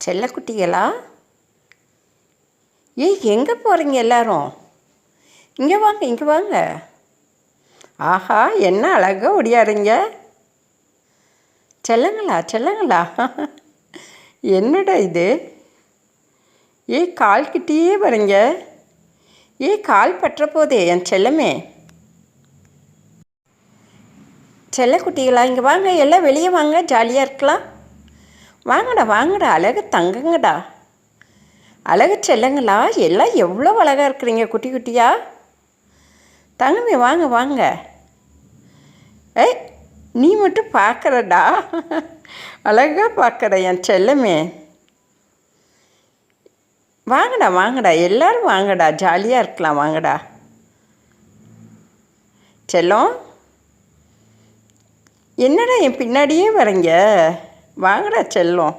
செல்லக்குட்டிகளா? ஏய், எங்கே போகிறீங்க எல்லாரும்? இங்கே வாங்க, இங்கே வாங்க. ஆஹா, என்ன அழகாக ஒடியாருங்க. செல்லங்களா செல்லங்களா? என்னடா இது? ஏய், கால் கிட்டேயே வரீங்க. ஏய், கால் பற்ற போதே என் செல்லமே. செல்லக்குட்டிகளா, இங்கே வாங்க, எல்லாம் வெளியே வாங்க, ஜாலியாக இருக்கலாம். வாங்கடா வாங்கடா, அழகு தங்குங்கடா. அழகு செல்லங்களா, எல்லாம் எவ்வளோ அழகாக இருக்கிறீங்க குட்டி குட்டியா. தங்கமே வாங்க வாங்க. ஏய், நீ மட்டும் பார்க்குறடா, அழகாக பார்க்குற என் செல்லமே. வாங்கடா வாங்கடா, எல்லோரும் வாங்கடா, ஜாலியாக இருக்கலாம், வாங்கடா. செல்லம், என்னடா என் பின்னாடியே வரீங்க? வாங்கடா செல்லம்.